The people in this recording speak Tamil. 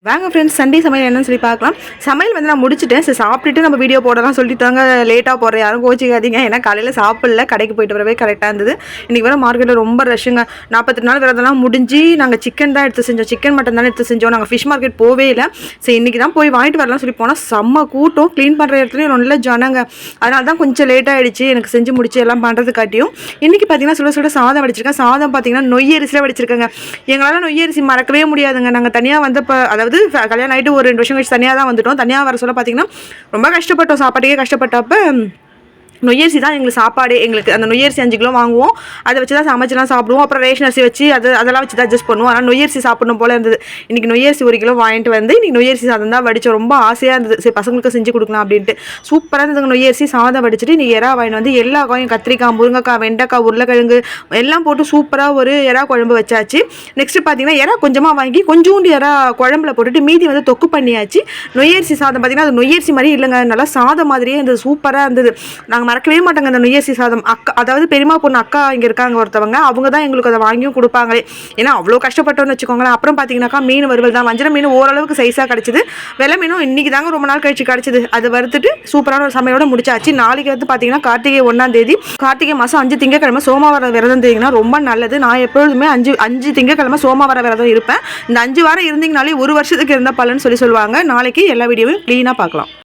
வாங்க ஃப்ரெண்ட்ஸ், சண்டே சமையல் என்னன்னு சொல்லி பார்க்கலாம். சமையல் வந்து நான் முடிச்சுட்டேன். சரி சாப்பிட்டுட்டு நம்ம வீடியோ போடலாம் சொல்லிட்டாங்க. லேட்டாக போடுறேன், யாரும் கோச்சிக்காதீங்க. ஏன்னா காலையில் சாப்பிடல, கடைக்கு போயிட்டு வரவே கரெக்டாக இருந்தது. இன்றைக்கி வேறு மார்க்கெட்டில் ரொம்ப ரஷ்ஷுங்க. 48 நாள் விரதம்லாம் முடிஞ்சு நாங்கள் சிக்கன் தான் எடுத்து செஞ்சோம். சிக்கன் மட்டன் தானே எடுத்து செஞ்சோம். நாங்கள் ஃபிஷ் மார்க்கெட் போவே இல்லை. சரி இன்றைக்கி தான் போய் வாங்கிட்டு வரலாம் சொல்லி போனால் செம்ம கூட்டம். க்ளீன் பண்ணுற இடத்துலையும் நல்ல ஜனங்க. அதனால தான் கொஞ்சம் லேட்டாகிடுச்சு எனக்கு செஞ்சு முடிச்சு எல்லாம் பண்ணுறதுக்காட்டியும். இன்றைக்கி பார்த்தீங்கன்னா சுட சுட சாதம் வடிச்சிருக்கேன். சாதம் பார்த்தீங்கன்னா நொய்யரிசியில் வடிச்சிருக்கேங்க. எங்களால் நொய்யரிசி மறக்கவே முடியாதுங்க. நாங்கள் தனியாக வந்தப்போ, அதாவது கல்யாணம் ஆகிட்டு ஒரு 2 வருஷம் கழிச்சு தனியாக தான் வந்துட்டோம். தனியாக வர சொல்ல பார்த்தீங்கன்னா ரொம்ப கஷ்டப்பட்டோம். சாப்பாட்டுக்கே கஷ்டப்பட்டப்போ நொய்யரிசி தான் எங்களுக்கு சாப்பாடு. எங்களுக்கு அந்த நொய்யரிசி 5 கிலோ வாங்குவோம். அதை வச்சு தான் சமைச்சுலாம் சாப்பிடுவோம். அப்புறம் ரேஷன் அரிசி வச்சு அதெல்லாம் வச்சு தான் அட்ஜஸ்ட் பண்ணுவோம். ஆனால் நொய்யரிசி சாப்பிடணும் போல இருந்தது. இன்றைக்கி நொய்யரிசி 1 கிலோ வாங்கிட்டு வந்து இன்றைக்கி நொய்யரிசி சாதம் தான் வடித்தோம். ரொம்ப ஆசையாக இருந்தது. சரி பசங்களுக்கு செஞ்சு கொடுக்கலாம் அப்படின்ட்டு. சூப்பராக இருந்ததுங்க. நொய்யரிசி சாதம் வடிச்சிட்டு இன்றைக்கி எறா வாங்கிட்டு வந்து எல்லா காயும், கத்திரிக்காய், முருங்கைக்காய், வெண்டைக்காய், உருளைக்கிழங்கு எல்லாம் போட்டு சூப்பராக ஒரு எறா குழம்பு வச்சாச்சு. நெக்ஸ்ட்டு பார்த்தீங்கன்னா எறா கொஞ்சமாக வாங்கி கொஞ்சோண்டு எறா குழம்புல போட்டுட்டு மீதி வந்து தொக்கு பண்ணியாச்சு. நொய்யரிசி சாதம் பார்த்தீங்கன்னா அது நொய்யரிசி மாதிரி இல்லைங்க, நல்லா சாதம் மாதிரியே இருந்தது. சூப்பராக இருந்தது. நாங்கள் மறக்கவே மாட்டாங்க அந்த நொய்யரிசி சாதம். அக்கா, அதாவது பெரியமா பொண்ணு அக்கா இங்கே இருக்காங்க ஒருத்தவங்க, அவங்க தான் எங்களுக்கு அதை வாங்கியும் கொடுப்பாங்களே. ஏன்னா அவ்வளோ கஷ்டப்பட்டோன்னு வச்சுக்கோங்களேன். அப்புறம் பார்த்தீங்கன்னாக்கா மீன் வறுவல் தான். வஞ்சர மீன் ஓரளவுக்கு சைஸாக கிடச்சிது. வெள்ளை மீனும் இன்றைக்கி தாங்க ரொம்ப நாள் கழிச்சு கிடச்சிது. அது வறுத்துட்டு சூப்பரான ஒரு சமையலோடு முடிச்சாச்சு. நாளைக்கு வந்து பார்த்தீங்கன்னா கார்த்திகை 1ஆம் தேதி, கார்த்திகை மாதம் 5 திங்கக்கிழமை சோமவார விரதம் தெரியுங்கன்னா ரொம்ப நல்லது. நான் எப்பொழுதுமே 5 திங்கக்கிழமை சோமவார விரதம் இருப்பேன். இந்த 5 வாரம் இருந்தீங்கனாலே 1 வருஷத்துக்கு இருந்த பலன்னு சொல்லுவாங்க. நாளைக்கு எல்லா வீடியோவும் க்ளீனாக பார்க்கலாம்.